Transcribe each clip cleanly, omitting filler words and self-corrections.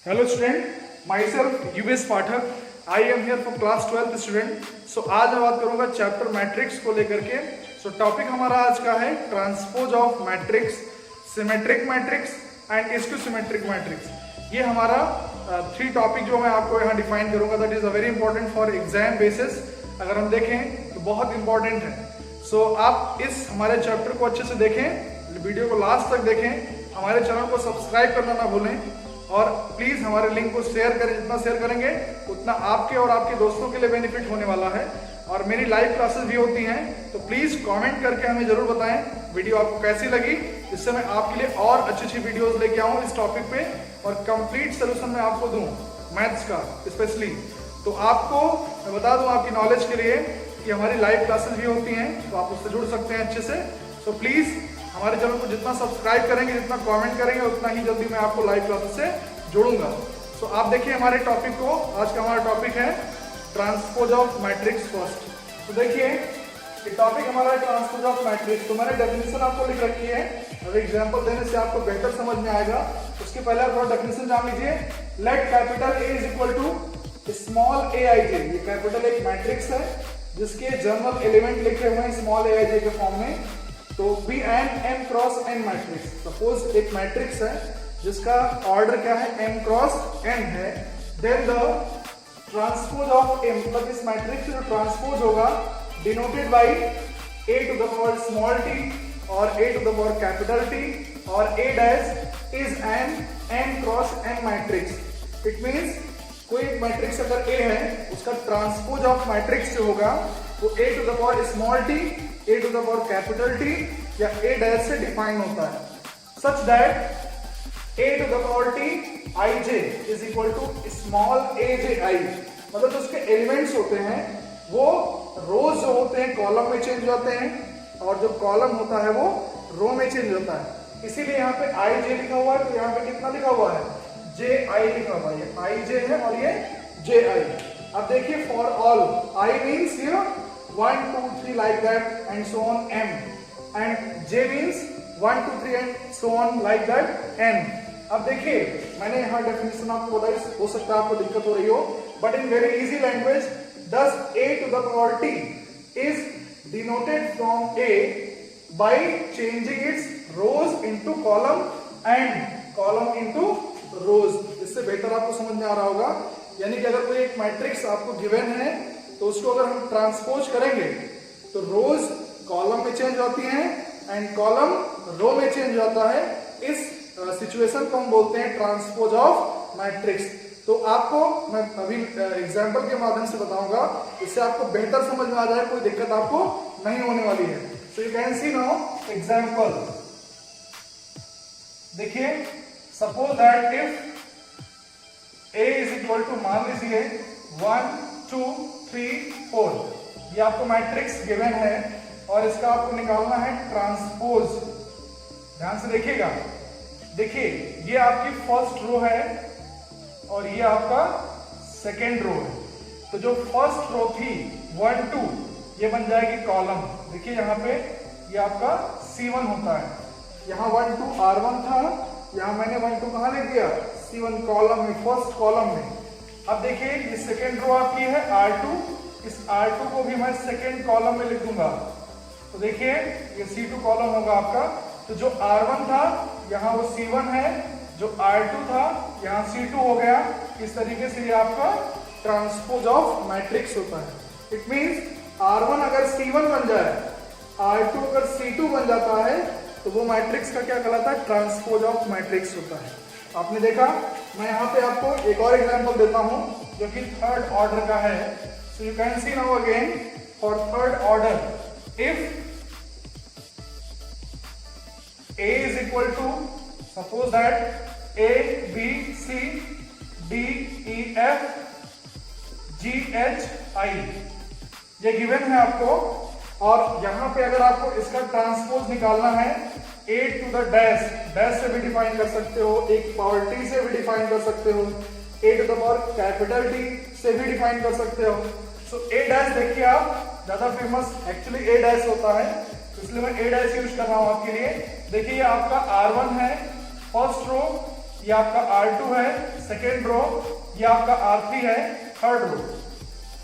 Hello student, myself US Pathak. I am here for class 12 student. So आज मैं बात करूंगा चैप्टर मैट्रिक्स को लेकर के। सो टॉपिक हमारा आज का है transpose of matrix, symmetric matrix and skew symmetric matrix. ये हमारा 3 टॉपिक जो मैं आपको यहाँ डिफाइन करूंगा, that is a very important for exam basis. अगर हम देखें तो बहुत इंपॉर्टेंट है। सो आप इस हमारे चैप्टर को अच्छे से देखें, वीडियो को लास्ट तक देखें, हमारे चैनल को सब्सक्राइब करना ना भूलें और प्लीज हमारे लिंक को शेयर करें। जितना शेयर करेंगे उतना आपके और आपके दोस्तों के लिए बेनिफिट होने वाला है। और मेरी लाइव क्लासेस भी होती हैं, तो प्लीज कमेंट करके हमें जरूर बताएं वीडियो आपको कैसी लगी, जिससे मैं आपके लिए और अच्छी अच्छी वीडियोस लेके आऊं इस टॉपिक पे और कंप्लीट सोल्यूशन मैं आपको दूं मैथ्स का स्पेशली। तो आपको मैं बता दूं आपकी नॉलेज के लिए कि हमारी लाइव क्लासेस भी होती हैं, तो आप उससे जुड़ सकते हैं अच्छे से। सो प्लीज हमारे चैनल को जितना सब्सक्राइब करेंगे, जितना कमेंट करेंगे, उतना ही जल्दी मैं आपको लाइव क्लासेस से जोड़ूंगा। सो आप देखिए हमारे टॉपिक को। आज का हमारा टॉपिक है ट्रांसपोज ऑफ मैट्रिक्स फर्स्ट। तो देखिए ये टॉपिक हमारा है ट्रांसपोज ऑफ मैट्रिक्स। तो मैंने डेफिनेशन आपको लिख रखी है, अब एग्जांपल देने से आपको बेहतर समझ में आएगा। उसके पहले आप थोड़ा डेफिनेशन जान लीजिए। Let capital A is equal to small A I J. ये कैपिटल एक मैट्रिक्स है जिसके जनरल एलिमेंट लिखे हुए हैं स्मॉल ए आई जे के फॉर्म में। तो be an M cross N matrix. Suppose एक मैट्रिक्स है जिसका ऑर्डर क्या है, एम क्रॉस एन है। Then the transpose of M, मतलब इस मैट्रिक्स जो ट्रांसपोज होगा denoted by A to the power small T और A to the power capital T और A dash is an M cross N matrix. It means कोई एक matrix अगर ए है, उसका ट्रांसपोज ऑफ मैट्रिक्स जो होगा वो A to the power small T, A to the power capital T या ए डैश से डिफाइन होता है, such that A to the power T I J is equal to small A J I. मतलब जो उसके elements होते हैं वो रोज जो होते हैं कॉलम में चेंज होते हैं और जो कॉलम होता है वो रो में चेंज होता है। इसीलिए यहाँ पे आई जे लिखा हुआ है, तो यहाँ पे कितना लिखा हुआ है, जे आई लिखा हुआ है। आई जे है और ये जे आई। अब देखिए for all I means here 1 2 3 like that and so on m, and j means 1 2 3 and so on like that n। अब देखिए मैंने यहाँ डेफिनेशन आपको बताई, हो सकता है आपको दिक्कत हो रही हो, but in very easy language thus a to the power t is denoted from a by changing its rows into column and column into rows। इससे बेहतर आपको समझ में आ रहा होगा। यानी कि अगर कोई एक मैट्रिक्स आपको गिवन है तो उसको अगर हम ट्रांसपोज करेंगे तो रोज कॉलम में चेंज होती हैं एंड कॉलम रो में चेंज होता है। इस सिचुएशन को हम बोलते हैं ट्रांसपोज ऑफ मैट्रिक्स। तो आपको मैं अभी एग्जांपल के माध्यम से बताऊंगा, इससे आपको बेहतर समझ में आ जाए, कोई दिक्कत आपको नहीं होने वाली है। So you can see now example. देखिए suppose that if A is equal to, मान लीजिए 1 2 3 4, ये आपको मैट्रिक्स गिवन है और इसका आपको निकालना है ट्रांसपोज। ध्यान से देखिएगा। देखिए ये आपकी फर्स्ट रो है और ये आपका सेकेंड रो है। तो जो फर्स्ट रो थी 1 2, ये बन जाएगी कॉलम। देखिए यहाँ पे ये आपका C1 होता है। यहाँ 1 2 R1 था, यहाँ मैंने 1 2 कहाँ लिख दिया, C1 कॉलम में, फर्स्ट कॉलम में। अब देखिए ये सेकेंड रो आपकी है R2, इस R2 को भी मैं सेकेंड कॉलम में लिख दूंगा। तो देखिए ये C2 कॉलम होगा आपका। तो जो R1 था यहाँ वो C1 है, जो R2 था यहाँ C2 हो गया। इस तरीके से ये आपका ट्रांसपोज ऑफ मैट्रिक्स होता है। इट मींस R1 अगर C1 बन जाए, R2 अगर C2 बन जाता है, तो वो मैट्रिक्स का क्या कहलाता है, ट्रांसपोज ऑफ मैट्रिक्स होता है। आपने देखा। मैं यहाँ पे आपको एक और एग्जांपल देता हूं जो कि थर्ड ऑर्डर का है। So you can see now again for third order if a is equal to, suppose that a b c d e f g h i, ये गिवन है आपको। और यहां पे अगर आपको इसका ट्रांसपोज निकालना है a to the dash, dash से भी डिफाइन कर सकते हो, एक पावर t से भी डिफाइन कर सकते हो, a to the power capital T से भी डिफाइन कर सकते हो। सो a डैश देखिए आप, ज्यादा फेमस एक्चुअली a डैश होता है, इसलिए मैं a डैश यूज कर रहा हूं आपके लिए। देखिए ये आपका R1 है, फर्स्ट रो ये आपका R2 है सेकेंड रो, ये आपका R3 है थर्ड रो।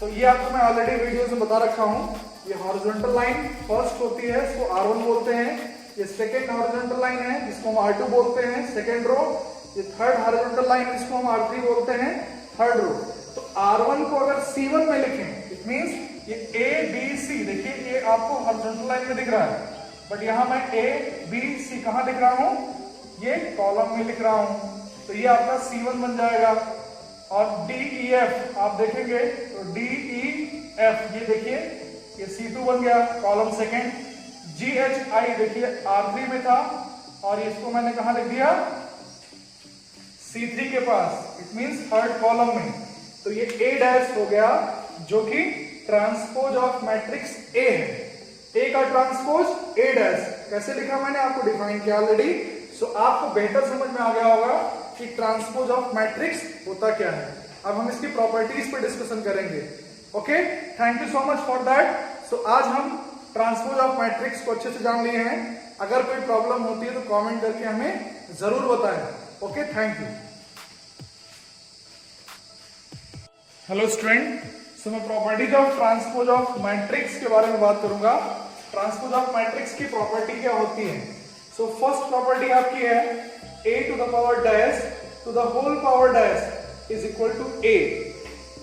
तो ये आपको मैं ऑलरेडी वीडियो में बता रखा हूं। ये हॉरिजॉन्टल लाइन फर्स्ट होती है, इसको R1 बोलते हैं। ये सेकेंड हॉरिजॉन्टल लाइन है जिसको हम R2 बोलते हैं सेकेंड रो। ये थर्ड हॉरिजॉन्टल लाइन जिसको हम R3 बोलते हैं थर्ड रो। तो R1 को अगर C1 में लिखें, इट मींस ये A B C, देखिए ये आपको हॉरिजॉन्टल लाइन में दिख रहा है, बट यहां मैं A B C कहां लिख रहा हूं, ये कॉलम में लिख रहा हूं। तो ये आपका C1 बन जाएगा। और D E F आप देखेंगे तो D E F, ये देखिए ये C2 बन गया column second. G H I देखिए R3 में था और इसको मैंने कहा लिख दिया C3 के पास, इट मींस थर्ड कॉलम में। तो ये A डैश हो गया जो कि ट्रांसपोज ऑफ मैट्रिक्स A है। A का ट्रांसपोज A डैश कैसे लिखा मैंने आपको डिफाइन किया ऑलरेडी। सो आपको बेहतर समझ में आ गया होगा कि ट्रांसपोज ऑफ मैट्रिक्स होता क्या है। अब हम इसकी प्रॉपर्टीज पर डिस्कशन करेंगे। Okay, thank you so much for that. So आज हम ट्रांसपोज ऑफ मैट्रिक्स को अच्छे से जान लिए हैं। अगर कोई प्रॉब्लम होती है तो कमेंट करके हमें जरूर बताएं। Okay, thank you. Hello student, so मैं properties of transpose of matrix के बारे में बात करूंगा। ट्रांसपोज ऑफ मैट्रिक्स की प्रॉपर्टी क्या होती है। सो फर्स्ट प्रॉपर्टी आपकी है a to the power dash to the whole power dash is equal to a।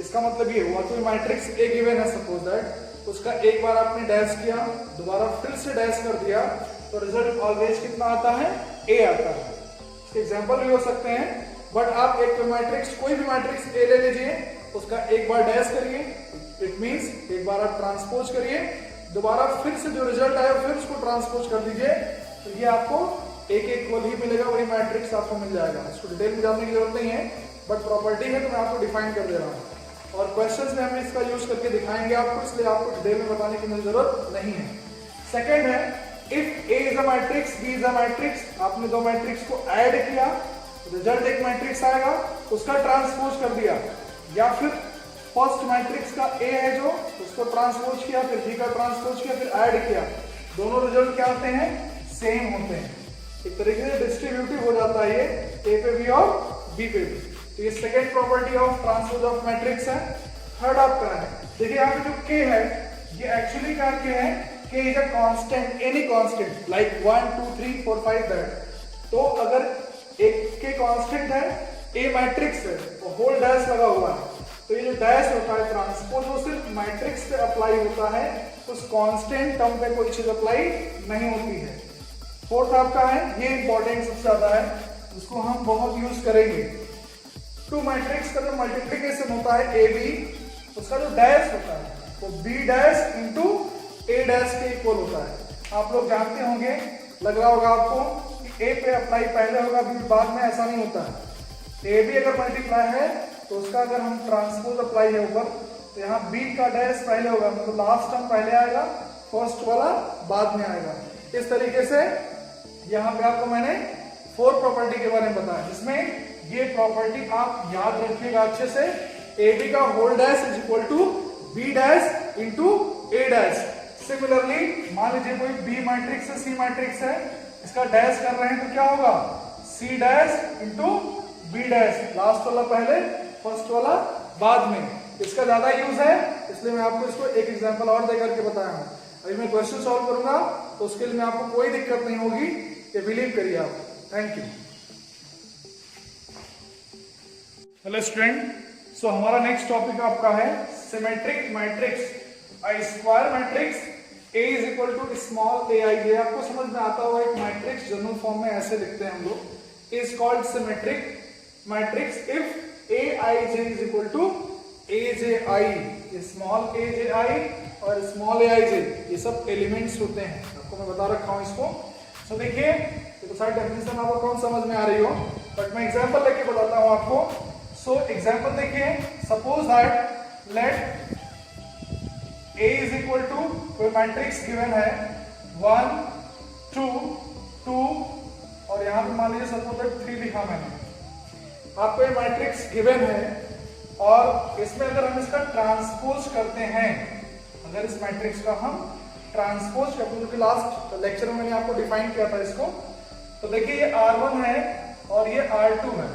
इसका मतलब ये हुआ कोई मैट्रिक्स A गिवन है सपोज दैट, उसका एक बार आपने डैश किया, दोबारा फिर से डैश कर दिया, तो रिजल्ट ऑलवेज कितना आता है, A आता है। इसके एग्जांपल भी हो सकते हैं, बट आप एक मैट्रिक्स कोई भी मैट्रिक्स A ले लीजिए, उसका एक बार डैश करिए, इट मींस एक बार आप ट्रांसपोज करिए, दोबारा फिर से जो रिजल्ट आया फिर उसको ट्रांसपोज कर दीजिए, तो ये आपको एक इक्वल ही मिलेगा, वही मैट्रिक्स आपको मिल जाएगा। इसको डिटेल में जानने की जरूरत नहीं है, बट प्रॉपर्टी है तो मैं आपको डिफाइन कर दे रहा हूँ और क्वेश्चंस में हम इसका यूज करके दिखाएंगे आपको, इसलिए आपको डिटेल में बताने की मुझे जरूरत नहीं है। सेकंड है if A is a matrix, B is a matrix, आपने दो मैट्रिक्स को ऐड किया, रिजल्ट एक मैट्रिक्स आएगा, उसका ट्रांसपोज कर दिया, या फिर फर्स्ट मैट्रिक्स का A है जो, उसको ट्रांसपोज किया, फिर B का ट्रांसपोज किया, फिर ऐड किया, दोनों रिजल्ट क्या आते हैं, सेम होते हैं। एक तरीके से डिस्ट्रीब्यूटिव हो जाता है ये A पे भी और B पे भी। तो ये second property of transpose of matrix है। थर्ड आपका है, देखिए यहाँ पे जो K है ये एक्चुअली क्या K है, K is a constant, any constant like 1 2 3 4 5 that. तो अगर एक K कांस्टेंट है, A मैट्रिक्स है, तो होल डैश लगा हुआ है, तो ये जो डैश होता है ट्रांसपोज वो सिर्फ मैट्रिक्स पे अप्लाई होता है, उस कांस्टेंट टर्म पे कोई चीज अप्लाई नहीं होती है। फोर्थ आपका है, ये इंपॉर्टेंट सबसे ज्यादा है, जिसको हम बहुत यूज करेंगे। टू मैट्रिक्स का जो मल्टीप्लीकेशन होता है ए बी, उसका जो डैश होता है वो B dash into A dash के इक्वल होता है। आप लोग जानते होंगे, लग रहा होगा आपको कि ए पे अप्लाई पहले होगा बी बाद में, ऐसा नहीं होता है। ए बी अगर मल्टीप्लाई है तो उसका अगर हम ट्रांसपोज अप्लाई है ऊपर, तो यहाँ बी का डैश पहले होगा, मतलब लास्ट टर्म पहले आएगा, फर्स्ट वाला बाद में आएगा। इस तरीके से यहाँ पे आपको मैंने 4 प्रॉपर्टी के बारे में बताया, जिसमें ये प्रॉपर्टी आप याद रखिएगा अच्छे से। ए बी का whole dash is equal to B dash into A dash. Similarly मान लीजिए कोई बी मैट्रिक्स है, सी मैट्रिक्स है, इसका डैश कर रहे हैं तो क्या होगा, C dash into B dash, last वाला पहले फर्स्ट वाला बाद में। इसका ज्यादा यूज है, इसलिए मैं आपको इसको एक एग्जांपल और दे करके बताया हूं। अभी मैं क्वेश्चन सॉल्व करूंगा तो उसके लिए मैं आपको कोई दिक्कत नहीं होगी, ये बिलीव करिए आप। Thank you. Hello student, so हमारा नेक्स्ट टॉपिक आपका है symmetric matrix. Square matrix A is equal to small aij। आपको समझ में आता होगा, एक मैट्रिक्स जनरल फॉर्म में ऐसे लिखते हैं हम लोग, is called symmetric matrix if aij is equal to aji। Small aji और स्मॉल aij ये सब एलिमेंट्स होते हैं, आपको मैं बता रखा हूं इसको। सो देखिए, ये तो सारी डेफिनेशन आपको कौन समझ में आ रही हो, बट मैं एग्जांपल लेके बताता हूं आपको। सो एग्जांपल देखिए, suppose that let A is equal to कोई मैट्रिक्स गिवन है 1 2 2 और यहां पे मान लीजिए सपोज दैट 3 लिखा मैंने। आपको ये मैट्रिक्स गिवन है और इसमें अगर हम इसका ट्रांसपोज करते हैं, अगर इस मैट्रिक्स का हम ट्रांसपोज करते हैं, जो कि लास्ट लेक्चर में मैंने आपको डिफाइन किया था इसको, तो देखिए ये R1 है और ये R2 है।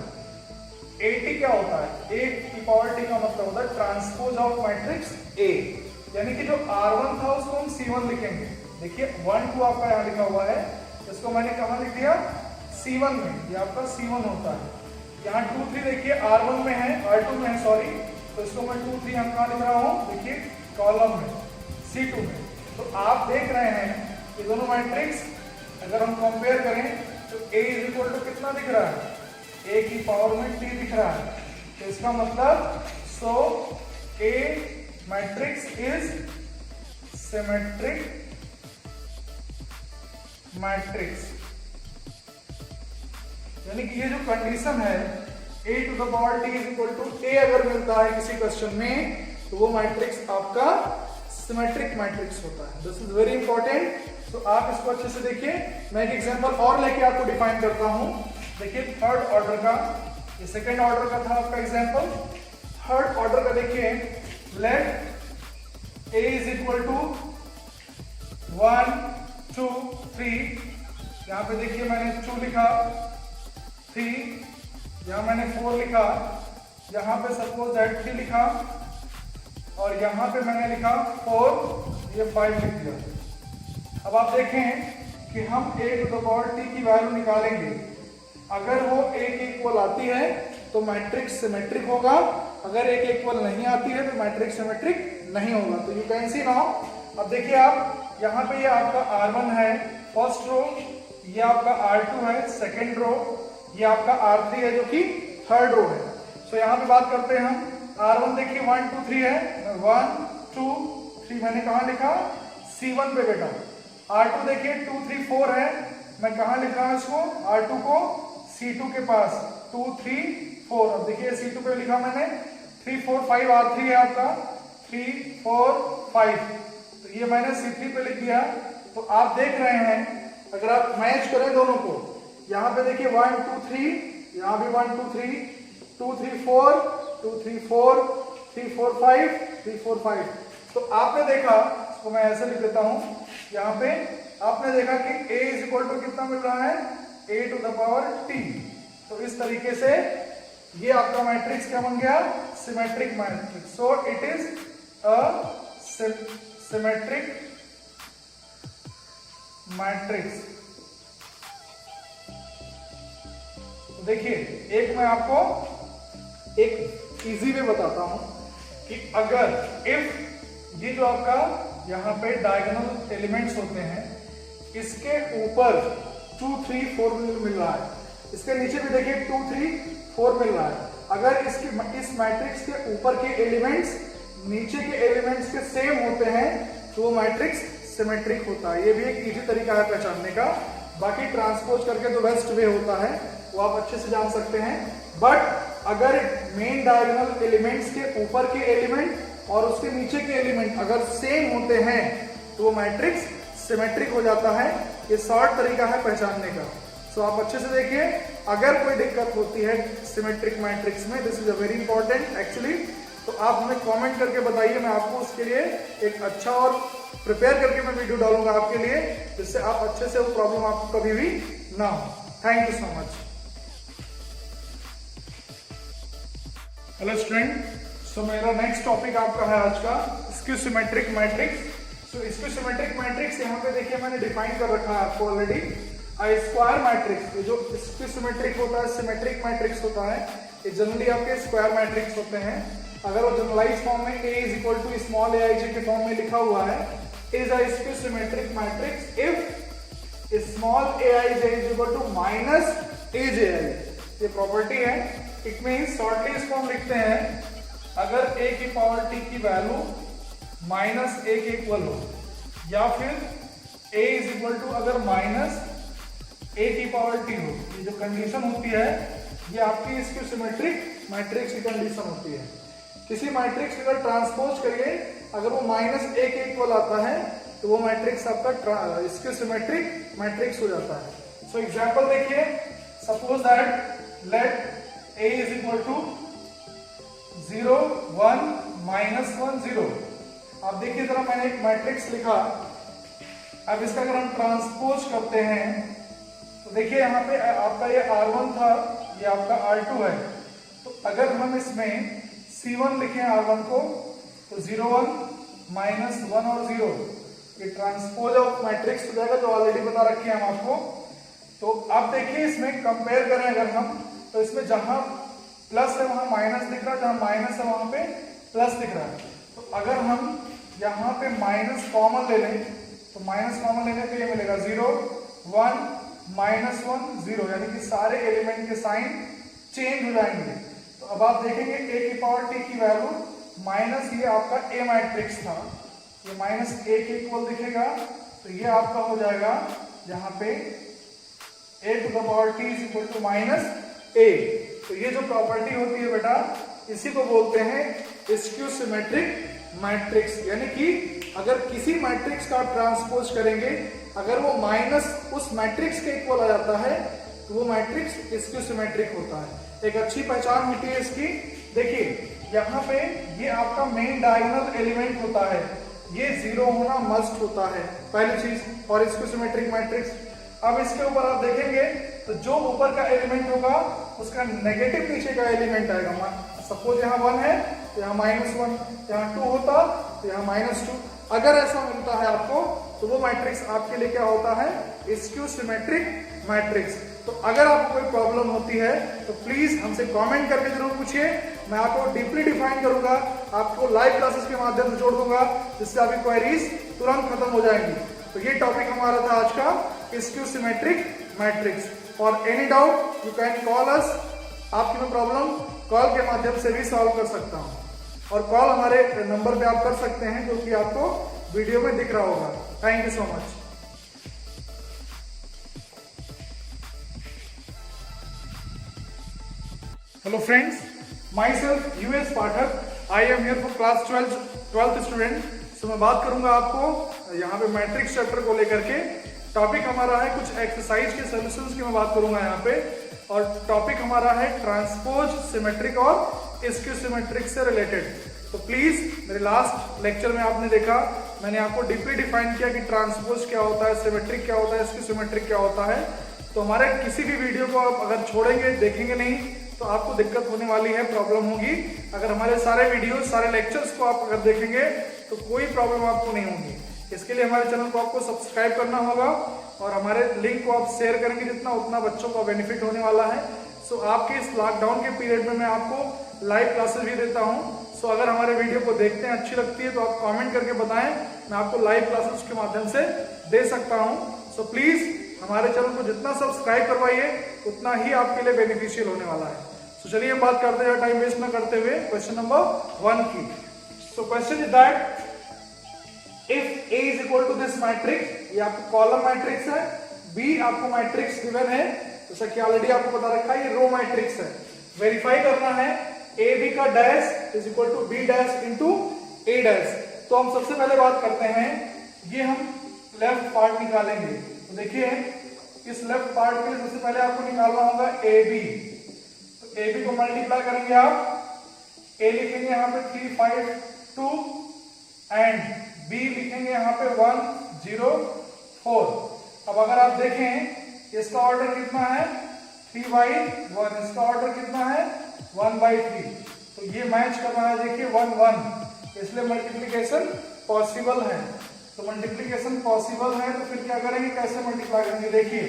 AT क्या होता है? A की पावर T का मतलब होता है ट्रांसपोज ऑफ मैट्रिक्स A, यानी कि जो R1 था उसको हम C1 लिखेंगे। देखिए 1 2 आपका यहाँ लिखा हुआ है, इसको मैंने कहाँ लिख दिया? C1 में, ये आपका C1 होता है। यहाँ 2 3 देखिए R1 में है, R2 में है सॉरी, तो इसको मैं 2 3 हम कहाँ लिख रहा हूँ? देखिए कॉलम में C2 में। तो आप देख रहे हैं ये दोनों मैट्रिक्स अगर हम कंपेयर करें तो A इज इक्वल टू कितना दिख रहा है? A की पावर में T दिख रहा है, तो इसका मतलब so A matrix is symmetric matrix, यानी कि ये जो कंडीशन है A to the power T is equal to A अगर मिलता है किसी क्वेश्चन में तो वो मैट्रिक्स आपका सिमेट्रिक मैट्रिक्स होता है। दिस इज वेरी इंपॉर्टेंट, तो आप इसको अच्छे से देखिए। मैं एक एग्जांपल और लेके आपको डिफाइन करता हूं। देखिए थर्ड ऑर्डर का, ये सेकंड ऑर्डर का था आपका एग्जांपल। थर्ड ऑर्डर का देखिए, let A is equal to 1 2 3, यहां पे देखिए मैंने 2 लिखा, 3, यहां मैंने 4 लिखा, यहां पे सपोज दैट 3 लिखा, और यहां पे मैंने लिखा 4, ये 5 लिख दिया। अब आप देखें कि हम A to the power T की वैल्यू निकालेंगे। अगर वो A के इक्वल आती है तो मैट्रिक्स सिमेट्रिक होगा, अगर A के इक्वल नहीं आती है तो मैट्रिक्स सिमेट्रिक नहीं होगा। तो यू कैन सी नाउ, अब देखिए आप यहाँ पे ये आपका R1 है फर्स्ट रो, ये आपका R2 है सेकेंड रो, ये आपका R3 है जो कि थर्ड रो है। सो यहाँ पे बात करते हैं हम। R1 देखिए 1 2 3 है, 1 2 3 मैंने कहाँ लिखा? C1 पे बेटा। R2 देखिए 2 3 4 है, मैं कहाँ लिख रहा हूँ इसको? R2 को C2 के पास 2 3 4। अब देखिए C2 पे लिखा मैंने 3 4 5, R3 है आपका 3 4 5, तो ये मैंने C3 पे लिख दिया। तो आप देख रहे हैं अगर आप मैच करें दोनों को, यहाँ पे देखिए 1 2 3, यहाँ भी 1 2 3, 2 3 4, 2 3 4, 3 4 5, 3 4 5। तो आपने देखा, इसको मैं ऐसे लिख देता हूं, यहाँ पे आपने देखा कि A इज इक्वल टू कितना मिल रहा है? A to the power T। तो इस तरीके से ये आपका मैट्रिक्स क्या बन गया? Symmetric matrix. So it is a symmetric matrix. देखिए एक मैं आपको एक इजी वे बताता हूं कि अगर इफ ये जो आपका यहाँ पे डायगोनल एलिमेंट्स होते हैं, इसके ऊपर 2 3 4 मिल रहा है, इसके नीचे भी देखिए 2 3 4 मिल रहा है। अगर इस मैट्रिक्स के ऊपर के एलिमेंट्स नीचे के एलिमेंट्स के सेम होते हैं तो वो मैट्रिक्स सिमेट्रिक होता है। ये भी एक इजी तरीका है पहचानने का। बाकी ट्रांसपोज करके तो बेस्ट वे होता है, वो आप अच्छे से जान सकते हैं। बट अगर मेन डायगोनल एलिमेंट्स के ऊपर के एलिमेंट और उसके नीचे के एलिमेंट अगर सेम होते हैं तो वो मैट्रिक्स सिमेट्रिक हो जाता है। ये शॉर्ट तरीका है पहचानने का। सो आप अच्छे से देखिए, अगर कोई दिक्कत होती है सिमेट्रिक मैट्रिक्स में, this is a very important actually, तो आप हमें कमेंट करके बताइए। मैं आपको उसके लिए एक अच्छा और प्रिपेयर करके मैं वीडियो डालूंगा आपके लिए, जिससे आप अच्छे से वो प्रॉब्लम आपको कभी भी ना हो। Thank you so much. Hello student, so मेरा नेक्स्ट टॉपिक आपका है आज का skew symmetric matrix. So skew symmetric matrix यहाँ पे देखिए मैंने डिफाइन कर रखा है आपको ऑलरेडी। स्क्वायर मैट्रिक्स, ये जो स्क्यू सिमेट्रिक होता है, सिमेट्रिक मैट्रिक्स होता है, ये जनरली आपके स्क्वायर मैट्रिक्स होते हैं। अगर वो जनरलाइज फॉर्म में A is equal to small aij के फॉर्म में लिखा हुआ है, is a skew symmetric matrix if small aij is equal to minus aj। ये प्रॉपर्टी है। इट मींस शॉर्टली इसको हम लिखते हैं, अगर a की पावर t की वैल्यू माइनस a के इक्वल हो, या फिर a इज इक्वल टू अगर माइनस a की पावर t हो, ये जो कंडीशन होती है ये आपकी स्क्यू सिमेट्रिक मैट्रिक्स की कंडीशन होती है। किसी मैट्रिक्स अगर ट्रांसपोज करिए, अगर वो माइनस a के इक्वल आता है तो वो मैट्रिक्स आपका स्क्यू सिमेट्रिक मैट्रिक्स हो जाता है। सो एग्जांपल देखिए, suppose that let a is equal to 0 1 minus 1 0। आप देखिए जरा, मैंने एक मैट्रिक्स लिखा। अब इसका अगर हम ट्रांसपोज करते हैं तो देखिए यहाँ पे आपका ये R1 था, ये आपका R2 है। तो अगर हम इसमें C1 लिखें R1 को, तो 0 1 माइनस 1 और 0 ये ट्रांसपोज ऑफ मैट्रिक्स हो जाएगा, जो ऑलरेडी बता रखे हैं हम आपको। तो अब देखिए इसमें कंपेयर करें अगर हम, तो इसमें जहां प्लस है वहां माइनस दिख रहा है, जहां माइनस है वहां पे प्लस दिख रहा है। तो अगर हम यहाँ पे माइनस कॉमन ले लें, तो माइनस कॉमन लेने पे ये मिलेगा 0 1 माइनस 1 0, यानी कि सारे एलिमेंट के साइन चेंज हो जाएंगे। तो अब आप देखेंगे a की पावर t की वैल्यू माइनस, ये आपका a मैट्रिक्स था, ये माइनस a के इक्वल दिखेगा। तो ये आपका हो जाएगा यहाँ पे a to the power t is equal to minus a। तो ये जो प्रॉपर्टी होती है बेटा, इसी को बोलते हैं स्क्यू सिमेट्रिक मैट्रिक्स। यानी कि अगर किसी मैट्रिक्स का आप ट्रांसपोज करेंगे, अगर वो माइनस उस मैट्रिक्स के इक्वल आ जाता है, तो वो मैट्रिक्स स्क्यू सिमेट्रिक होता है। एक अच्छी पहचान होती है इसकी। देखिए यहाँ पे ये आपका मेन डायगोनल एलिमेंट होता है, ये 0 होना मस्ट होता है, पहली चीज और स्क्यू सिमेट्रिक मैट्रिक्स। अब इसके ऊपर आप देखेंगे तो जो ऊपर का एलिमेंट होगा उसका नेगेटिव नीचे का एलिमेंट आएगा। सपोज यहाँ 1 है तो यहाँ -1, यहाँ 2 होता तो यहाँ -2। अगर ऐसा मिलता है आपको, तो वो मैट्रिक्स आपके लिए क्या होता है, स्क्यू सिमेट्रिक मैट्रिक्स। तो अगर आपको कोई प्रॉब्लम होती है तो प्लीज हमसे कमेंट करके जरूर पूछिए, मैं आपको डीपली डिफाइन करूंगा, आपको लाइव क्लासेस के माध्यम से जोड़ दूंगा, जिससे आपकी क्वेरीज तुरंत खत्म हो जाएंगी। तो ये टॉपिक हमारा था आज का, skew symmetric matrix. For any doubt you can call अस, आपकी मैं प्रॉब्लम कॉल के माध्यम से भी सॉल्व कर सकता हूँ, और कॉल हमारे नंबर पे आप कर सकते हैं जो कि आपको वीडियो में दिख रहा होगा। Thank you so much. Hello friends, myself US Pathak, I am here for class 12th student. So मैं बात करूंगा आपको यहाँ पे मैट्रिक्स चैप्टर को लेकर के। टॉपिक हमारा है कुछ एक्सरसाइज के सॉल्यूशंस की मैं बात करूंगा यहाँ पे, और टॉपिक हमारा है ट्रांसपोज सिमेट्रिक और स्क्यू सिमेट्रिक से रिलेटेड। तो प्लीज मेरे लास्ट लेक्चर में आपने देखा, मैंने आपको डीपली डिफाइन किया कि ट्रांसपोज क्या होता है, सिमेट्रिक क्या होता है, स्क्यू सिमेट्रिक क्या होता है। तो हमारे किसी भी वीडियो को आप अगर छोड़ेंगे, देखेंगे नहीं, तो आपको दिक्कत होने वाली है, प्रॉब्लम होगी। अगर हमारे सारे वीडियो, सारे लेक्चर्स को आप अगर देखेंगे तो कोई प्रॉब्लम आपको नहीं होगी। इसके लिए हमारे चैनल को आपको सब्सक्राइब करना होगा, और हमारे लिंक को आप शेयर करेंगे जितना, उतना बच्चों को बेनिफिट होने वाला है। सो आपके इस लॉकडाउन के पीरियड में मैं आपको लाइव क्लासेस भी देता हूँ। सो अगर हमारे वीडियो को देखते हैं, अच्छी लगती है, तो आप कमेंट करके बताएं, मैं आपको लाइव क्लासेस के माध्यम से दे सकता हूँ। सो प्लीज हमारे चैनल को जितना सब्सक्राइब करवाइए, उतना ही आपके लिए बेनिफिशियल होने वाला है। तो चलिए हम बात करते हैं, टाइम वेस्ट न करते हुए, क्वेश्चन नंबर 1 की। So question is that if A is equal to this matrix, ये आपको कॉलम मैट्रिक्स है, B आपको मैट्रिक्स गिवन है, जैसा कि ऑलरेडी आपको बता रखा है, ये रो मैट्रिक्स है। वेरीफाई करना है AB का dash is equal to B dash into A dash. तो हम सबसे पहले बात करते हैं, ये हम लेफ्ट पार्ट निकालेंगे। तो देखिए इस लेफ्ट पार्ट के लिए सबसे पहले आपको निकालना होगा AB। तो AB को मल्टीप्लाई करेंगे आप, A लिखेंगे यहाँ पे 3 5 2 एंड B लिखेंगे यहाँ पे 1 0 4। अब अगर आप देखें इसका ऑर्डर कितना है, 3/1, इसका ऑर्डर कितना है 1/3। तो ये मैच कर रहा है, देखिए 1 1, इसलिए मल्टीप्लीकेशन पॉसिबल है। तो मल्टीप्लीकेशन पॉसिबल है, तो फिर क्या करेंगे, कैसे मल्टीप्लाई करेंगे। देखिए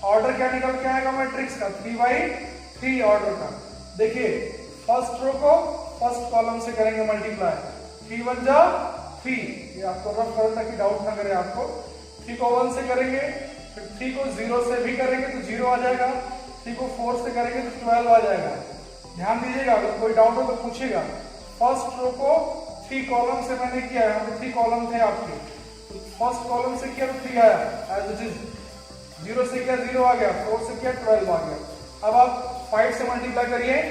ऑर्डर क्या निकल के आएगा मैट्रिक्स का, 3/3 ऑर्डर का। देखिए फर्स्ट रो को फर्स्ट कॉलम से करेंगे मल्टीप्लाई, 3 1 जा 3, ये आपको रफ करो ताकि डाउट ना करे आपको। 3 को 1 से करेंगे, फिर 3 को 0 से भी करेंगे तो 0 आ जाएगा, 3 को 4 से करेंगे तो 12 आ जाएगा। ध्यान दीजिएगा, अगर कोई डाउट हो तो पूछेगा। फर्स्ट रो को 3 कॉलम से मैंने किया, यहाँ पे 3 कॉलम थे आपके, तो फर्स्ट कॉलम से किया तो 3 आया एज इट इज, 0 से किया 0 आ गया, 4 से किया 12 आ गया। अब आप 5 से मल्टीप्लाई करिए,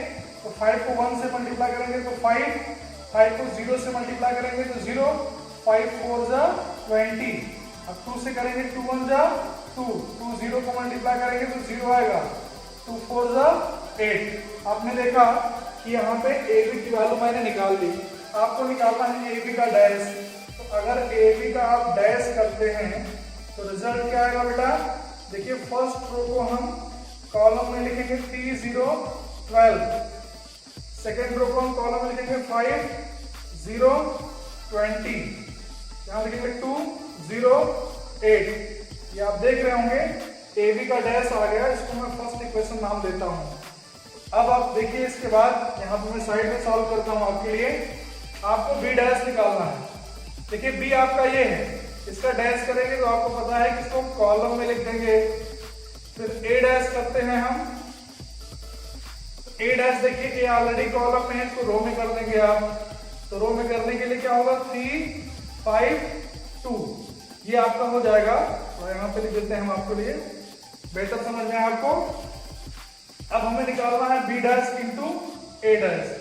तो 5 को 1 से मल्टीप्लाई करेंगे तो 5 को 0 से मल्टीप्लाई करेंगे तो 0, 5 4 जा 20। अब 2 से करेंगे 2 1 जा 2, 2 0 को मल्टीप्लाई करेंगे तो 0 आएगा, 2 4 जा 8। आपने देखा कि यहाँ पे AB की वैल्यू मैंने निकाल ली, आपको निकालना है AB का डैश। तो अगर AB का आप डैश करते हैं तो रिजल्ट क्या आएगा बेटा, देखिए फर्स्ट रो को हम कॉलम में लिखेंगे 3 0 12, सेकेंड रो को हम कॉलम में लिखेंगे 5 0 20, यहाँ लिखेंगे 2 0 8। ये आप देख रहे होंगे ए बी का डैश आ गया, इसको मैं फर्स्ट इक्वेशन नाम देता हूँ। अब आप देखिए इसके बाद यहाँ पे मैं साइड में सॉल्व करता हूँ आपके लिए। आपको बी डैश निकालना है। देखिए बी आपका ये है, इसका डैश करेंगे तो आपको पता है कि इसको कॉलम में लिख देंगे। फिर ए डैश करते हैं हम, ए डैश देखिए ए ऑलरेडी कॉलम में है, इसको रो में कर देंगे आप। तो रो में करने के लिए क्या होगा 3 5 2, ये आपका हो जाएगा। और यहाँ पे लिख देते हैं हम आपके लिए, बेहतर समझ में आपको। अब हमें निकालना है B dash into A dash.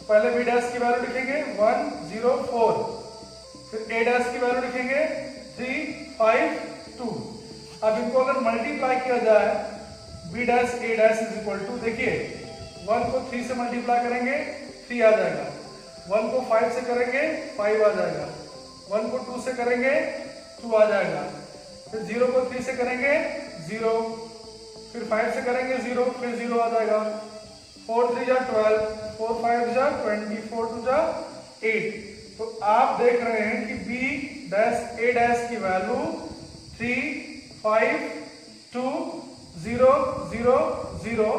पहले बी डैश की वैल्यू लिखेंगे 1 0 4, फिर ए डैश की वैल्यू लिखेंगे 3 5 2। अब इनको अगर मल्टीप्लाई किया जाए B dash A dash is equal to, देखिए 1 को 3 से मल्टीप्लाई करेंगे 3 आ जाएगा, 1 को 5 से करेंगे 5 आ जाएगा, 1 को 2 से करेंगे 2 आ जाएगा, फिर 0 को 3 से करेंगे 0, फिर 5 से करेंगे 0, फिर 0 आ जाएगा। 4 3 जा 12, 4 5 जा 20, 4 2 जा 8। तो आप देख रहे हैं कि बी डैश ए डैश की वैल्यू 3 5 2 0 0 0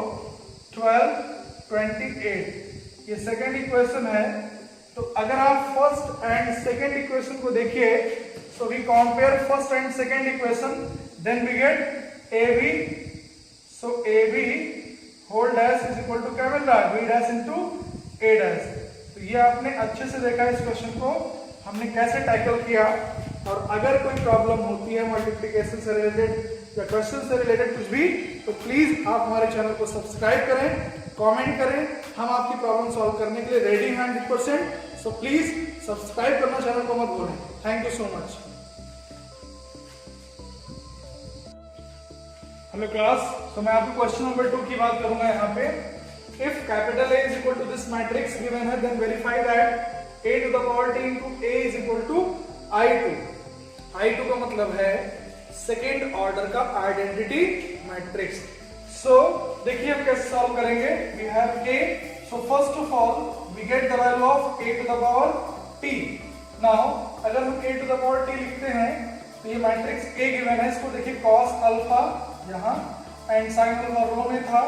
12 28, ये सेकेंड इक्वेशन है। तो अगर आप फर्स्ट एंड सेकेंड इक्वेशन को देखिए, so we compare first and second equation, then we get A B. So A B whole dash is equal to क्या मिल रहा है, B dash into A dash. तो ये आपने अच्छे से देखा इस क्वेश्चन को हमने कैसे टैकल किया। और अगर कोई प्रॉब्लम होती है मल्टीप्लिकेशन से रिलेटेड या क्वेश्चन से रिलेटेड कुछ भी, तो प्लीज आप हमारे चैनल को सब्सक्राइब करें, कमेंट करें, हम आपकी प्रॉब्लम सॉल्व करने के लिए रेडी हैं 100%। सो प्लीज सब्सक्राइब करना चैनल को मत भूलें। Thank you so much. Hello class, तो मैं आपको क्वेश्चन नंबर 2 की बात करूंगा यहाँ पे। If capital A is equal to this matrix given है, then verify that A to the power T into A is equal to I2। I2 का मतलब है सेकेंड ऑर्डर का आइडेंटिटी मैट्रिक्स। सो देखिए हम कैसे सॉल्व करेंगे। We have A, so first of all we get the value of A to the power T। Now अगर हम A to the power T लिखते हैं तो ये मैट्रिक्स A गिवन है, इसको देखिए cos अल्फा यहाँ एंड साइन अल्फा रो में था,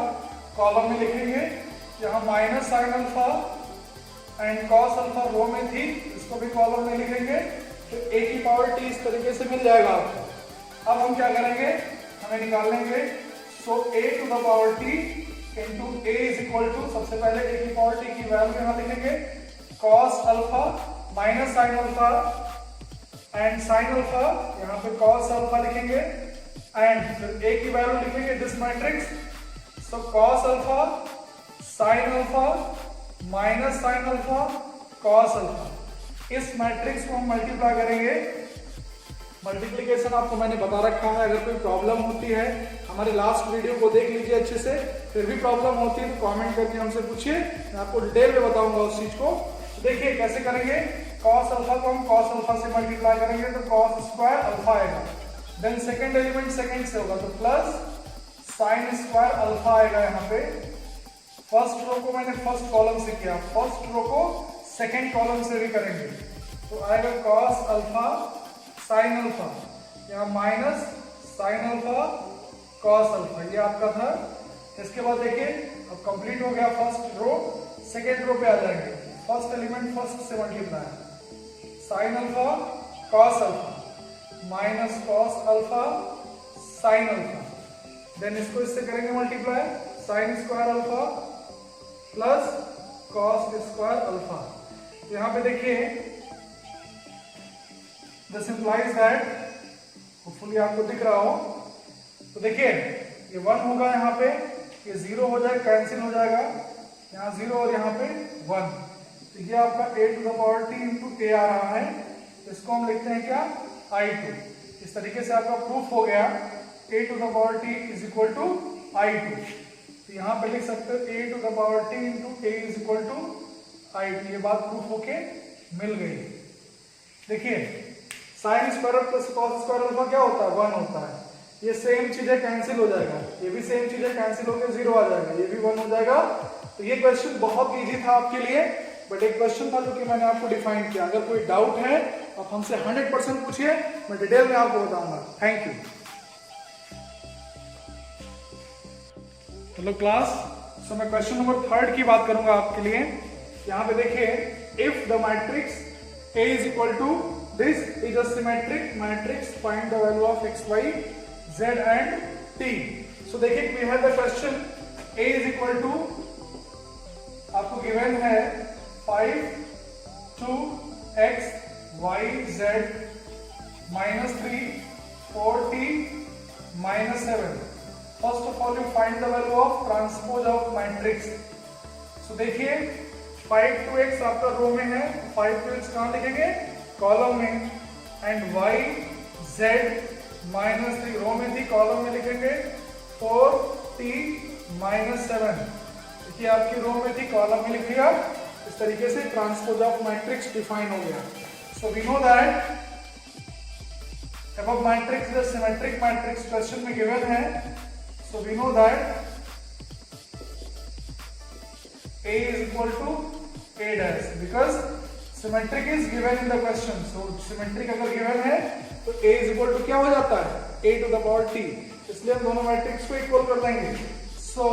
कॉलम में लिखेंगे, यहाँ minus sine alpha and cos alpha row में थी, इसको भी कॉलम में लिखेंगे। तो a की पावर t इस तरीके से मिल जाएगा आपको। अब हम क्या करेंगे, हमें निकाल लेंगे। So a to the power t into a is equal to, सबसे पहले a की पावर t की वैल्यू यहाँ लिखेंगे cos alpha minus sine alpha and sine alpha, यहाँ पे कॉस अल्फा लिखेंगे एंड फिर a की वैल्यू लिखेंगे this matrix. So cos alpha sine alpha minus sine alpha cos alpha. इस मैट्रिक्स को हम मल्टीप्लाई करेंगे। मल्टीप्लिकेशन आपको मैंने बता रखा है, अगर कोई प्रॉब्लम होती है हमारे लास्ट वीडियो को देख लीजिए अच्छे से, फिर भी प्रॉब्लम होती है तो कमेंट करके हमसे पूछिए, मैं आपको डिटेल में बताऊंगा उस चीज को। तो देखिए कैसे करेंगे, कॉस अल्फा को हम कॉस अल्फा से मल्टीप्लाई करेंगे तो कॉस स्क्वायर अल्फा आएगा, देन सेकेंड एलिमेंट सेकेंड से होगा तो प्लस साइन स्क्वायर अल्फा आएगा। यहाँ पे फर्स्ट रो को मैंने फर्स्ट कॉलम से किया, फर्स्ट रो को सेकेंड कॉलम से भी करेंगे तो आएगा कॉस अल्फा साइन अल्फा, यहाँ minus sine alpha cos alpha, ये आपका था। इसके बाद देखिए अब कंप्लीट हो गया फर्स्ट रो, सेकेंड रो पे आ जाएंगे, फर्स्ट एलिमेंट फर्स्ट से multiply, sine alpha cos alpha minus cos alpha sine alpha, then इसको इससे करेंगे multiply, sine square alpha plus cos square alpha. यहाँ पे देखिए दिस इंप्लाइज दैट, होपफुली आपको दिख रहा हो, तो देखिए ये 1 होगा, यहाँ पे ये 0 हो जाएगा, कैंसिल हो जाएगा, यहाँ 0 और यहाँ पे 1, तो ये आपका a to the power t into a आ रहा है, इसको हम लिखते हैं क्या I2। इस तरीके से आपका प्रूफ हो गया a to the power t is equal to I2। तो यहाँ पे लिख सकते हो a to the power t into a is equal to I2, ये बात प्रूफ होके मिल गई। देखिए sine square plus cos square alpha क्या होता है, 1 होता है, ये सेम चीजें कैंसिल हो जाएगा, ये भी सेम चीजें कैंसिल होकर 0 आ जाएगा, ये भी 1 हो जाएगा। तो ये क्वेश्चन बहुत इजी था आपके लिए, बट एक क्वेश्चन था जो कि मैंने आपको डिफाइन किया। अगर कोई डाउट है आप हमसे 100% पूछिए, मैं डिटेल में आपको बताऊंगा। Thank you. Hello class, so मैं क्वेश्चन नंबर 3 की बात करूंगा आपके लिए। यहाँ पे देखिए, if the matrix A is equal to this is a symmetric matrix, find the value of x, y, z and t. So देखिए, we have the question A is equal to, आपको गिवन है 5 2x y z -3 4t -7. First of all you find the value of transpose of matrix. So देखिए 5 2x आपका रो में है, 5 2x कहाँ लिखेंगे? Column में, एंड y z -3 रो में थी, कॉलम में लिखेंगे 4t -7। देखिए आपकी रो में थी, कॉलम में लिख लिया। इस तरीके से ट्रांसपोज ऑफ मैट्रिक्स डिफाइन हो गया। So we know that above matrix is a symmetric matrix, question में गिवन है। So we know that A is equal to A dash because symmetric is given in the question. So symmetric अगर given है तो A is equal to क्या हो जाता है? A to the power t. इसलिए हम दोनों मैट्रिक्स को इक्वल कर देंगे। So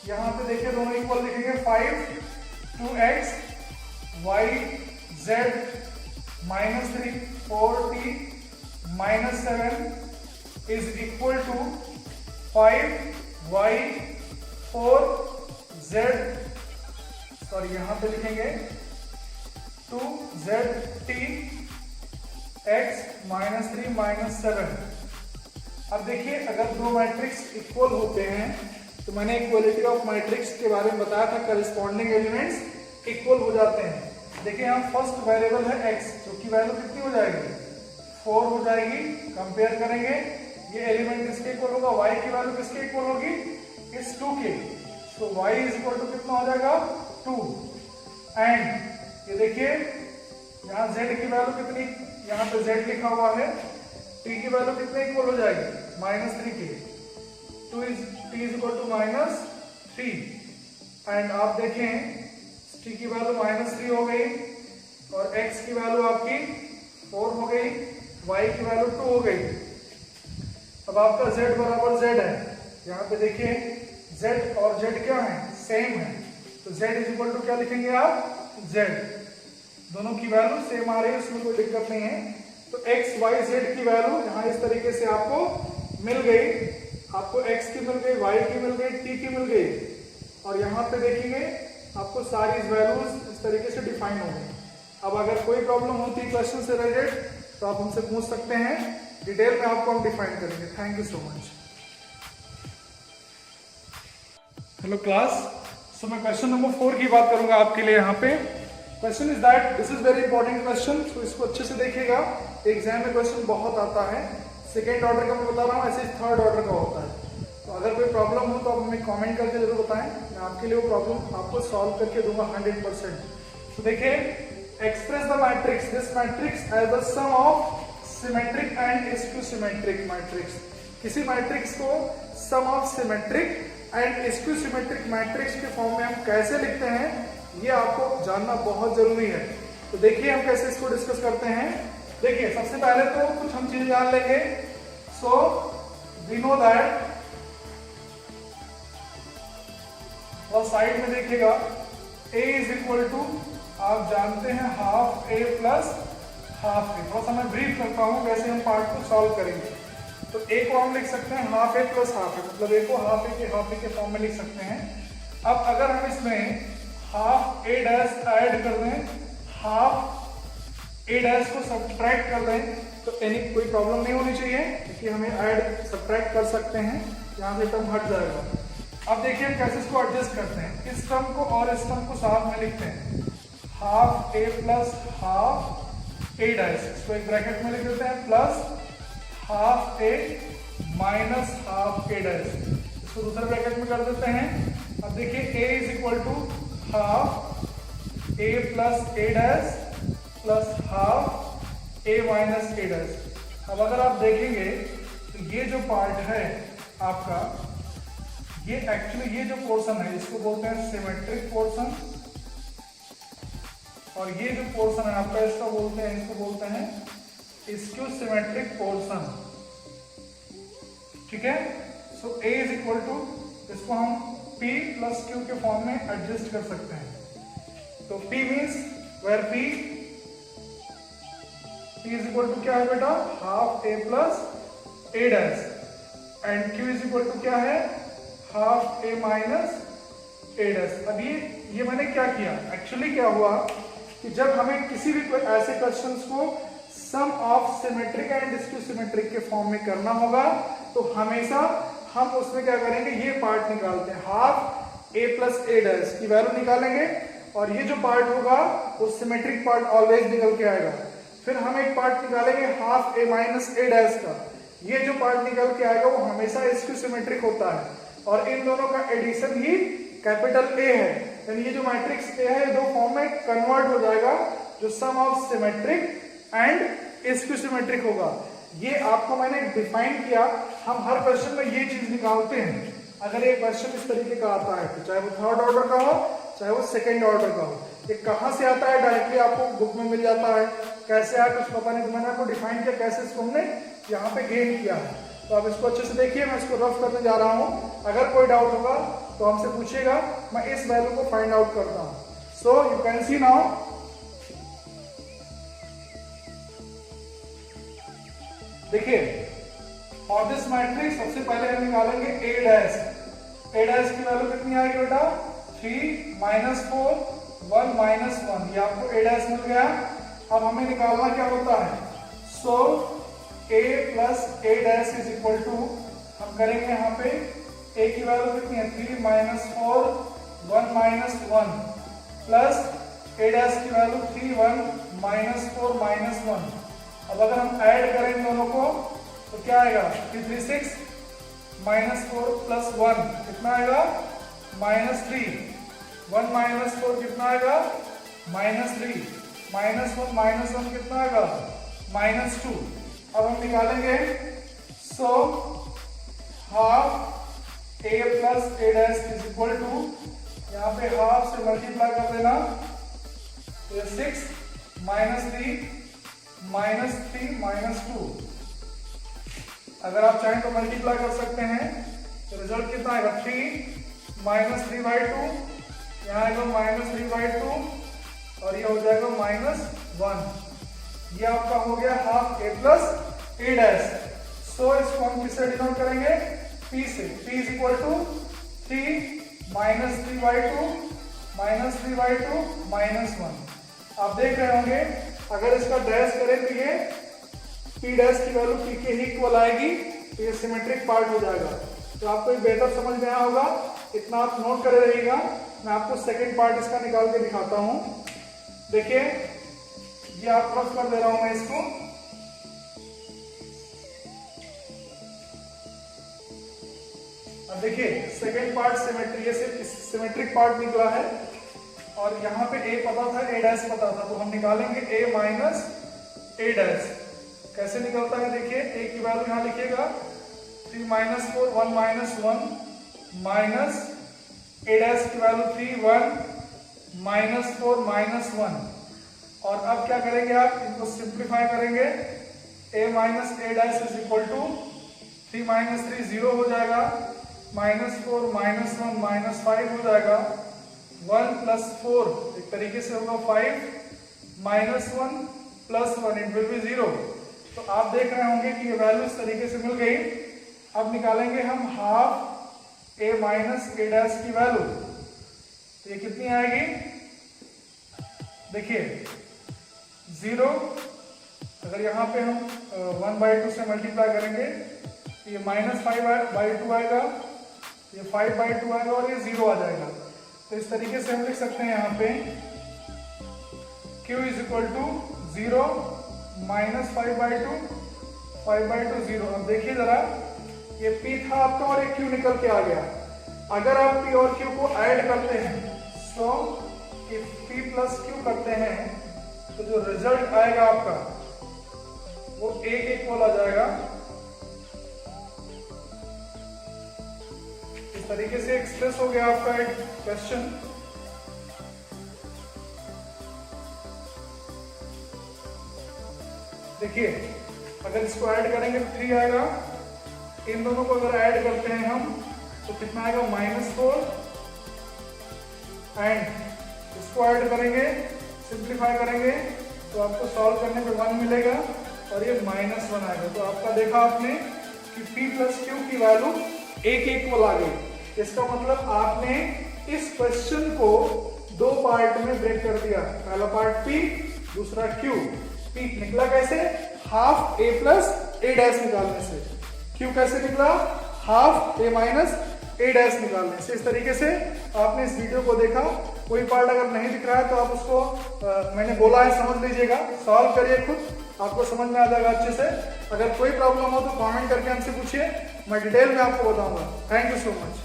यहाँ पे देखिए दोनों इक्वल लिखेंगे, 5 2x y z -3 4t -7 is equal to 5 y 4 z, sorry यहां पे लिखेंगे 2zt x -3 -7। अब देखिए अगर दो मैट्रिक्स इक्वल होते हैं तो मैंने इक्वलिटी ऑफ मैट्रिक्स के बारे में बताया था, करस्पॉन्डिंग एलिमेंट्स इक्वल हो जाते हैं। देखिए यहाँ फर्स्ट वेरिएबल है x, जो की वैल्यू कितनी हो जाएगी? 4 हो जाएगी। कंपेयर करेंगे, ये एलिमेंट किसके इक्वल होगा? y की वैल्यू किसके इक्वल होगी? इस 2 के। सो y इज इक्वल टू कितना हो जाएगा? 2। एंड ये देखिए यहाँ z की वैल्यू कितनी, यहाँ पे z लिखा हुआ है, t की वैल्यू कितने इक्वल हो जाएगी? -3 के। t is equal to -3। And आप देखें t की वैल्यू -3 हो गई और x की वैल्यू आपकी 4 हो गई, y की वैल्यू 2 हो गई। अब आपका z बराबर z है, यहाँ पे देखिए z और z क्या है? सेम है। तो z इज इक्वल टू क्या लिखेंगे आप? z। दोनों की वैल्यू सेम आ रही है, उसमें कोई दिक्कत नहीं है। तो x y z की वैल्यू यहाँ इस तरीके से आपको मिल गई, आपको x की मिल गई, y की मिल गई, t की मिल गई। और यहाँ पे देखेंगे आपको सारी वैल्यूज इस तरीके से डिफाइन हो गई। अब अगर कोई प्रॉब्लम होती है क्वेश्चन से रिलेटेड तो आप हमसे पूछ सकते हैं, डिटेल में आपको हम डिफाइन करेंगे। Thank you so much. Hello class, so मैं क्वेश्चन नंबर 4 की बात करूंगा आपके लिए। यहाँ पे question is that, this is very important question, तो इसको अच्छे से देखिएगा। एग्जाम में क्वेश्चन बहुत आता है, सेकेंड ऑर्डर का मैं बता रहा हूँ, ऐसे थर्ड ऑर्डर का होता है। तो अगर कोई प्रॉब्लम हो तो आप हमें कमेंट करके जरूर बताएं, मैं आपके लिए वो प्रॉब्लम आपको सॉल्व करके दूंगा 100%। तो देखिए, express the matrix, this matrix as the sum of symmetric and skew symmetric matrix. किसी मैट्रिक्स को sum of symmetric and skew symmetric matrix के फॉर्म में हम कैसे लिखते हैं, ये आपको जानना बहुत जरूरी है। तो देखिए हम कैसे इसको डिस्कस करते हैं। देखिए सबसे पहले तो कुछ हम चीजें जान लेंगे। सो वी नो दैट, और साइड में देखिएगा a इज इक्वल टू, आप जानते हैं half a plus half a। थोड़ा सा मैं ब्रीफ करता हूं वैसे हम पार्ट को सॉल्व करेंगे। तो a को हम लिख सकते हैं half a plus half a, मतलब a को हाफ a के फॉर्म में लिख सकते हैं। अब अगर हम इसमें हाफ a डैश ऐड कर दें, हाफ a डैश को सब्ट्रैक्ट कर दें, तो कोई प्रॉब्लम नहीं होनी चाहिए, क्योंकि हमें ऐड सब्ट्रैक्ट कर सकते हैं, यहाँ से टर्म हट जाएगा। अब देखिए हम कैसे इसको एडजस्ट करते हैं। इस टर्म को और इस टर्म को साथ में लिखते हैं, half a plus half a dash, इसको एक ब्रैकेट में लिख देते हैं, plus half a minus half a dash, इसको दूसरे ब्रैकेट में कर देते हैं। अब देखिए a is equal to half a plus a dash plus half a minus a dash. अब अगर आप देखेंगे तो ये जो पार्ट है आपका, ये एक्चुअली ये जो पोर्शन है इसको बोलते हैं सिमेट्रिक पोर्शन, और ये जो पोर्शन है आपका इसको बोलते हैं स्क्यू सिमेट्रिक पोर्शन। ठीक है, so A is equal to, इसको हम P प्लस Q के फॉर्म में एडजस्ट कर सकते हैं। तो P means where P is equal to क्या है बेटा, half A plus A dash, and Q is equal to क्या है, half A minus A dash. अब ये मैंने क्या किया, एक्चुअली क्या हुआ कि जब हमें किसी भी ऐसे क्वेश्चंस को sum of symmetric and skew symmetric के फॉर्म में करना होगा तो हमेशा हम उसमें क्या करेंगे, ये पार्ट निकालते हैं, half A plus A dash की वैल्यू निकालेंगे, और ये जो पार्ट होगा वो सिमेट्रिक पार्ट ऑलवेज निकल के आएगा। फिर हम एक पार्ट निकालेंगे half A minus A dash का, ये जो पार्ट निकल के आएगा वो हमेशा स्क्यू सिमेट्रिक होता है, और इन दोनों का एडिशन ही कैपिटल A है, यानी ये जो मैट्रिक्स A है दो फॉर्म में कन्वर्ट हो जाएगा, जो sum of symmetric and skew symmetric होगा। ये आपको मैंने डिफाइन किया, हम हर क्वेश्चन में ये चीज निकालते हैं। अगर एक क्वेश्चन इस तरीके का आता है तो चाहे वो थर्ड ऑर्डर का हो चाहे वो सेकंड ऑर्डर का हो, ये कहाँ से आता है डायरेक्टली आपको बुक में मिल जाता है, कैसे आया कुछ पता नहीं, तो मैंने आपको डिफाइन किया कैसे इसको हमने यहाँ पे गेन किया है। तो आप इसको अच्छे से देखिए, मैं इसको रफ करने जा रहा हूँ, अगर कोई डाउट होगा तो हमसे पूछिएगा, मैं इस वैल्यू को फाइंड आउट करता हूँ। सो यू कैन सी नाउ, देखिए और दिस मैट्रिक्स सबसे पहले हम निकालेंगे A डैश। A डैश की वैल्यू कितनी आएगी बेटा, 3 माइनस 4 1 माइनस 1, ये आपको A डैश मिल गया। अब हमें निकालना क्या होता है, so A plus A dash is equal to, हम करेंगे यहाँ पे A की वैल्यू कितनी है, 3 minus 4 1 minus 1 plus A dash की वैल्यू 3 1 माइनस 4 माइनस 1। अब अगर हम ऐड करें दोनों को तो क्या आएगा, 3 3 6 माइनस 4 प्लस 1 कितना आएगा, माइनस 3, 1 माइनस 4 कितना आएगा, माइनस 3, माइनस 1 माइनस 1 कितना आएगा, माइनस 2। अब हम निकालेंगे, so half A plus A dash is equal to, यहाँ पे हाफ से मल्टीप्लाई कर देना, 6 माइनस 3 माइनस 3 माइनस 2। अगर आप चाहें तो मल्टीप्लाई कर सकते हैं, तो रिजल्ट कितना आएगा, 3 माइनस 3 बाई 2, यहाँ आएगा माइनस 3 बाई 2, और ये हो जाएगा माइनस 1। ये आपका हो गया half A plus A dash. So इसको हम किससे डिनोट करेंगे, P से। P is equal to 3 minus 3 by 2 minus 3 by 2 minus 1। आप देख रहे होंगे अगर इसका डैश करें तो ये P डैश की वैल्यू P के ही इक्वल आएगी, तो ये सिमेट्रिक पार्ट हो जाएगा। तो आपको एक बेहतर समझ में आया होगा, इतना आप नोट करे रहिएगा। मैं आपको सेकंड पार्ट इसका निकाल के दिखाता हूं। देखिए ये आप रफ कर दे रहा हूं मैं इसको। अब देखिए सेकंड पार्ट सिमेट्री, ये सिर्फ सिमेट्रिक पार्ट निकला है, और यहाँ पे A पता था, A डैश पता था, तो हम निकालेंगे A माइनस A डैश। कैसे निकलता है देखिए, A की वैल्यू यहाँ लिखिएगा, 3 minus 4 1 minus 1 minus A dash की वैल्यू 3 1 माइनस 4 माइनस 1। और अब क्या करेंगे, आप इनको सिंप्लीफाई करेंगे, A minus A dash is equal to 3 minus 3 0 हो जाएगा, माइनस 4 माइनस 1 माइनस 5 हो जाएगा, 1 प्लस 4 एक तरीके से होगा 5 minus 1 plus 1, it will be 0। तो आप देख रहे होंगे कि ये वैल्यू इस तरीके से मिल गई। अब निकालेंगे हम half A minus A dash की वैल्यू, तो ये कितनी आएगी, देखिए 0, अगर यहाँ पे हम 1/2 से मल्टीप्लाई करेंगे तो ये -5/2 आएगा, ये 5/2 आएगा, और ये 0 आ जाएगा। तो इस तरीके से हम लिख सकते हैं यहाँ पे Q is equal to 0 minus 5/2 5/2 0। अब देखिए जरा, ये P था आपका और एक Q निकल के आ गया। अगर आप P और Q को ऐड करते हैं, so if P plus Q करते हैं तो जो रिजल्ट आएगा आपका वो A के इक्वल आ जाएगा, इस तरीके से एक्सप्रेस हो गया आपका एक क्वेश्चन। देखिए अगर इसको ऐड करेंगे तो 3 आएगा, इन दोनों को अगर ऐड करते हैं हम तो कितना आएगा -4, एंड इसको ऐड करेंगे, सिंप्लीफाई करेंगे तो आपको सॉल्व करने पे 1 मिलेगा और ये -1 आएगा। तो आपका देखा आपने कि P प्लस Q की वैल्यू एक इक्वल आ गई। इसका मतलब आपने इस क्वेश्चन को 2 पार्ट में ब्रेक कर दिया, पहला पार्ट P, दूसरा Q। P निकला कैसे? Half A plus A dash निकालने से। Q कैसे निकला? Half A minus A dash निकालने से। इस तरीके से आपने इस वीडियो को देखा। कोई पार्ट अगर नहीं दिख रहा है तो आप उसको मैंने बोला है समझ लीजिएगा, सॉल्व करिए खुद, आपको समझ में आ जाएगा अच्छे से। अगर कोई प्रॉब्लम हो तो कमेंट करके हमसे पूछिए, मैं डिटेल में आपको बताऊंगा। Thank you so much.